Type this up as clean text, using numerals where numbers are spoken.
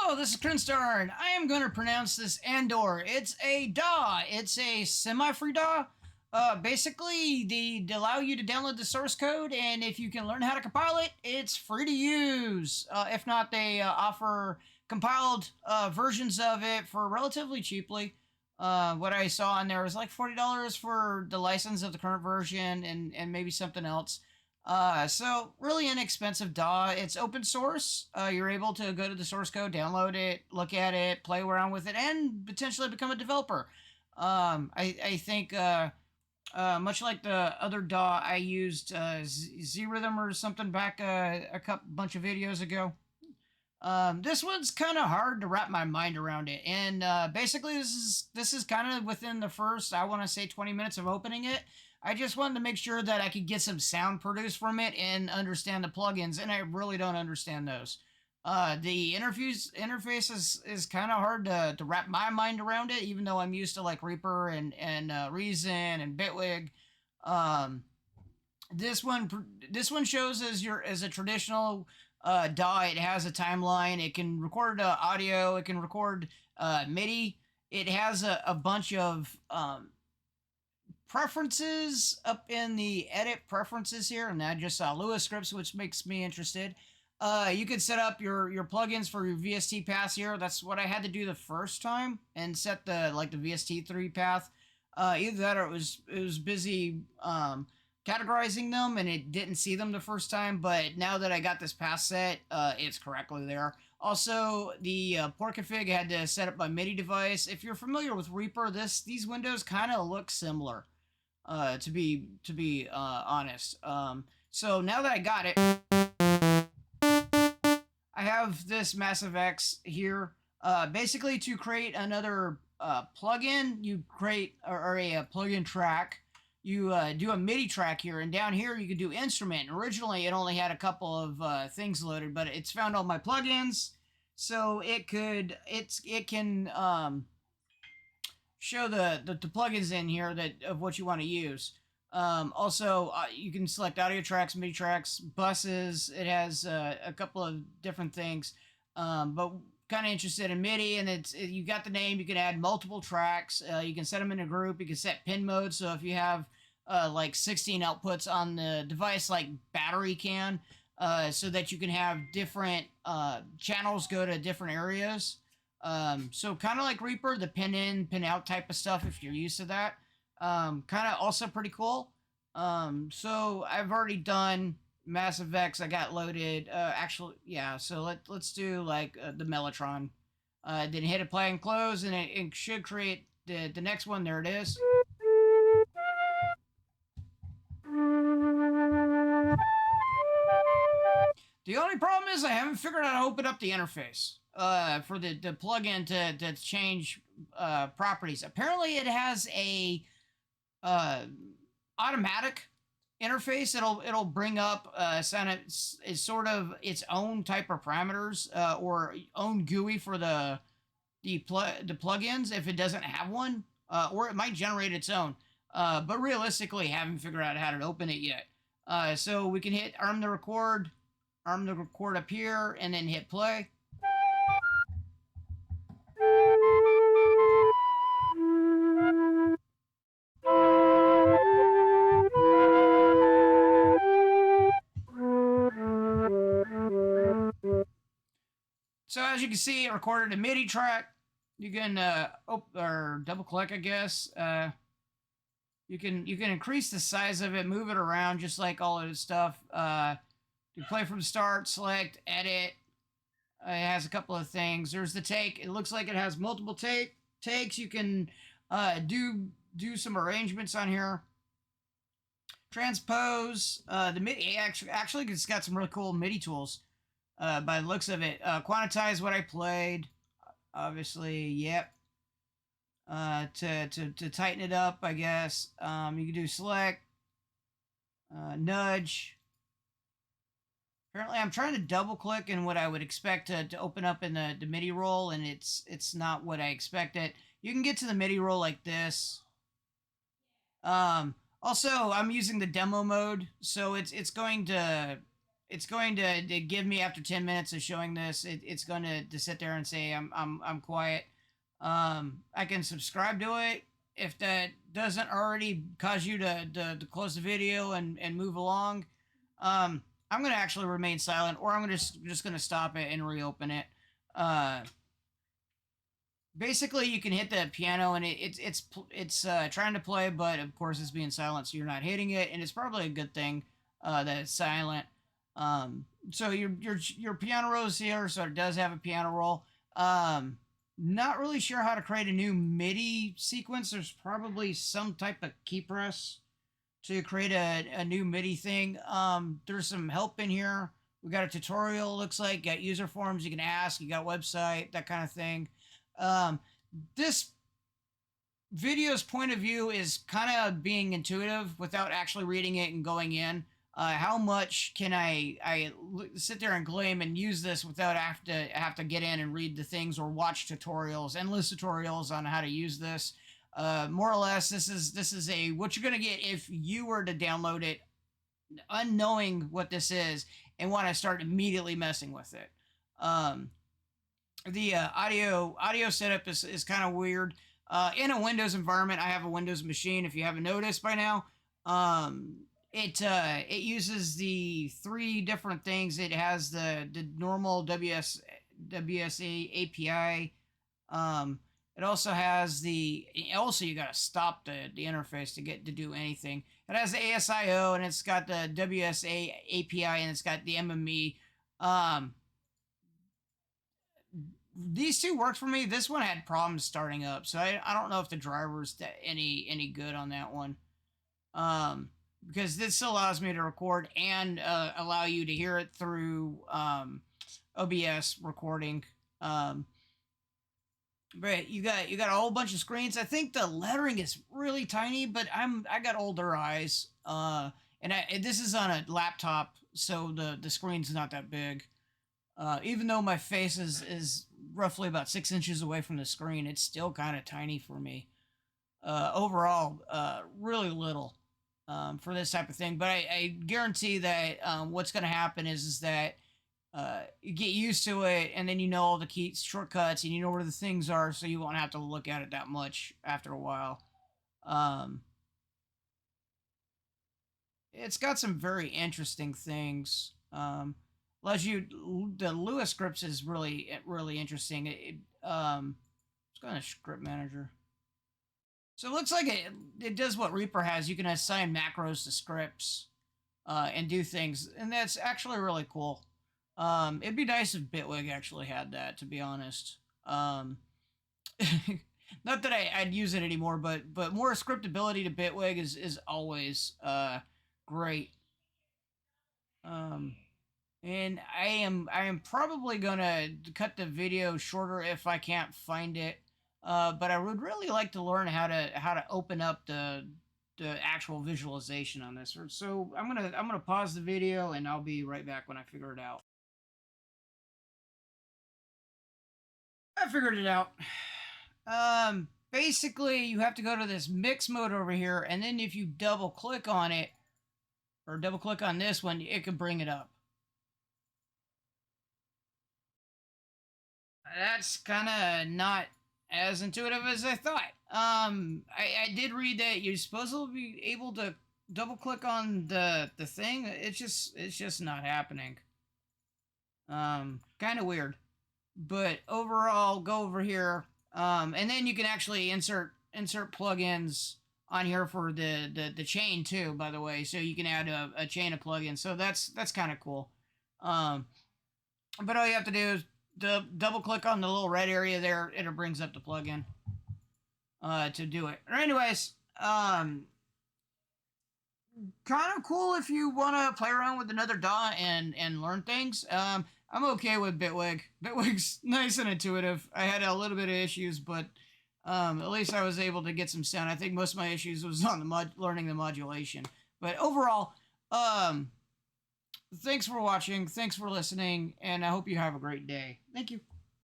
Hello, this is Krinstarn. I am going to pronounce this Andor. It's a DAW. It's a semi-free DAW. Basically, they allow you to download the source code, and if you can learn how to compile it, it's free to use. If not, they offer compiled versions of it for relatively cheaply. What I saw on there was like $40 for the license of the current version and maybe something else. So really inexpensive DAW. It's open source. You're able to go to the source code, download it, look at it, play around with it, and potentially become a developer. I think much like the other DAW I used, Z-Rhythm or something back a bunch of videos ago. This one's kind of hard to wrap my mind around it, and basically this is kind of within the first, I want to say, 20 minutes of opening it. I just wanted to make sure that I could get some sound produced from it and understand the plugins, and I really don't understand those. The interface is kind of hard to wrap my mind around it, even though I'm used to like Reaper and Reason and Bitwig. This one shows as a traditional DAW. It has a timeline. It can record audio. It can record MIDI. It has a bunch of preferences up in the edit preferences here, and I just saw Lua scripts, which makes me interested. You could set up your plugins for your VST paths here. That's what I had to do the first time, and set the VST3 path. Either that or it was busy categorizing them and it didn't see them the first time, but now that I got this path set, it's correctly there. Also, the port config I had to set up my MIDI device. If you're familiar with Reaper, these windows kind of look similar. To be honest. So now that I got it, I have this Massive X here. Basically, to create another plugin, you create or a plugin track. You do a MIDI track here, and down here you can do instrument. Originally, it only had a couple of things loaded, but it's found all my plugins, so it can show the plugins in here of what you want to use. Also, you can select audio tracks, MIDI tracks, buses. It has a couple of different things, but kind of interested in MIDI, and you got the name. You can add multiple tracks. You can set them in a group. You can set pin mode, so if you have like 16 outputs on the device, like battery can, so that you can have different channels go to different areas. So kind of like Reaper, the pin in, pin out type of stuff, if you're used to that. Kind of also pretty cool. So I've already done Massive X. I got loaded. Actually, yeah. So let's do like the Mellotron. Then hit it, play and close, and it should create the next one. There it is. The only problem is I haven't figured out how to open up the interface for the plugin to change properties. Apparently, it has a automatic interface. It'll bring up is sort of its own type of parameters or own GUI for the plugins if it doesn't have one, or it might generate its own. But realistically, haven't figured out how to open it yet. So we can hit arm the record up here, and then hit play. So as you can see, it recorded a MIDI track. You can or double click, I guess. You can increase the size of it, move it around, just like all of this stuff. You play from start, select, edit. It has a couple of things. There's the take. It looks like it has multiple takes. You can do some arrangements on here. Transpose. The MIDI actually it's got some really cool MIDI tools. By the looks of it, quantize what I played. Obviously, yep. To tighten it up, I guess. You can do select, nudge. Apparently, I'm trying to double click in what I would expect to open up in the MIDI roll, and it's not what I expected. You can get to the MIDI roll like this. Also, I'm using the demo mode, so it's going to it's going to give me after 10 minutes of showing this. It's going to sit there and say I'm quiet. I can subscribe to it if that doesn't already cause you to close the video and move along. I'm going to actually remain silent, or I'm just going to stop it and reopen it. Basically, you can hit the piano and it's trying to play, but of course it's being silent, so you're not hitting it, and it's probably a good thing that it's silent. So your piano roll is here, so it does have a piano roll. Not really sure how to create a new MIDI sequence. There's probably some type of key press to create a new MIDI thing. There's some help in here. We got a tutorial, looks like. Got user forms you can ask. You got website, that kind of thing. This video's point of view is kind of being intuitive without actually reading it and going in. How much can I sit there and claim and use this without have to get in and read the things or watch tutorials, endless tutorials on how to use this. More or less, this is a what you're gonna get if you were to download it, unknowing what this is and want to start immediately messing with it. The audio setup is kind of weird. In a Windows environment, I have a Windows machine. If you haven't noticed by now, it uses the 3 different things. It has the normal WSA API. It also has also you gotta stop the interface to get to do anything. It has the ASIO, and it's got the WSA API, and it's got the MME. These 2 worked for me. This one had problems starting up, so I don't know if the driver's any good on that one. Because this allows me to record and allow you to hear it through OBS recording. But you got a whole bunch of screens. I think the lettering is really tiny, but I got older eyes. And this is on a laptop, so the screen's not that big. Even though my face is roughly about 6 inches away from the screen, it's still kind of tiny for me. Overall, really little for this type of thing. But I guarantee that what's going to happen is that you get used to it, and then you know all the key shortcuts, and you know where the things are, so you won't have to look at it that much after a while. It's got some very interesting things. Allows you, the Lewis scripts is really interesting. It's got a script manager. So it looks like it does what Reaper has. You can assign macros to scripts and do things, and that's actually really cool. It'd be nice if Bitwig actually had that, to be honest. Not that I'd use it anymore, but more scriptability to Bitwig is always great. And I am probably gonna cut the video shorter if I can't find it. But I would really like to learn how to open up the actual visualization on this. So I'm gonna pause the video, and I'll be right back when I figure it out. I figured it out. Basically, you have to go to this mix mode over here, and then if you double click on it, or double click on this one, it can bring it up. That's kind of not as intuitive as I thought. I did read that you're supposed to be able to double click on the thing. It's just not happening. Kind of weird. But overall, go over here, and then you can actually insert plugins on here for the chain too, by the way. So you can add a chain of plugins. So that's kind of cool. But all you have to do is double click on the little red area there, and it brings up the plugin to do it. Or anyways, kind of cool if you want to play around with another DAW and learn things. I'm okay with Bitwig. Bitwig's nice and intuitive. I had a little bit of issues, but at least I was able to get some sound. I think most of my issues was on the learning the modulation. But overall, thanks for watching. Thanks for listening, and I hope you have a great day. Thank you.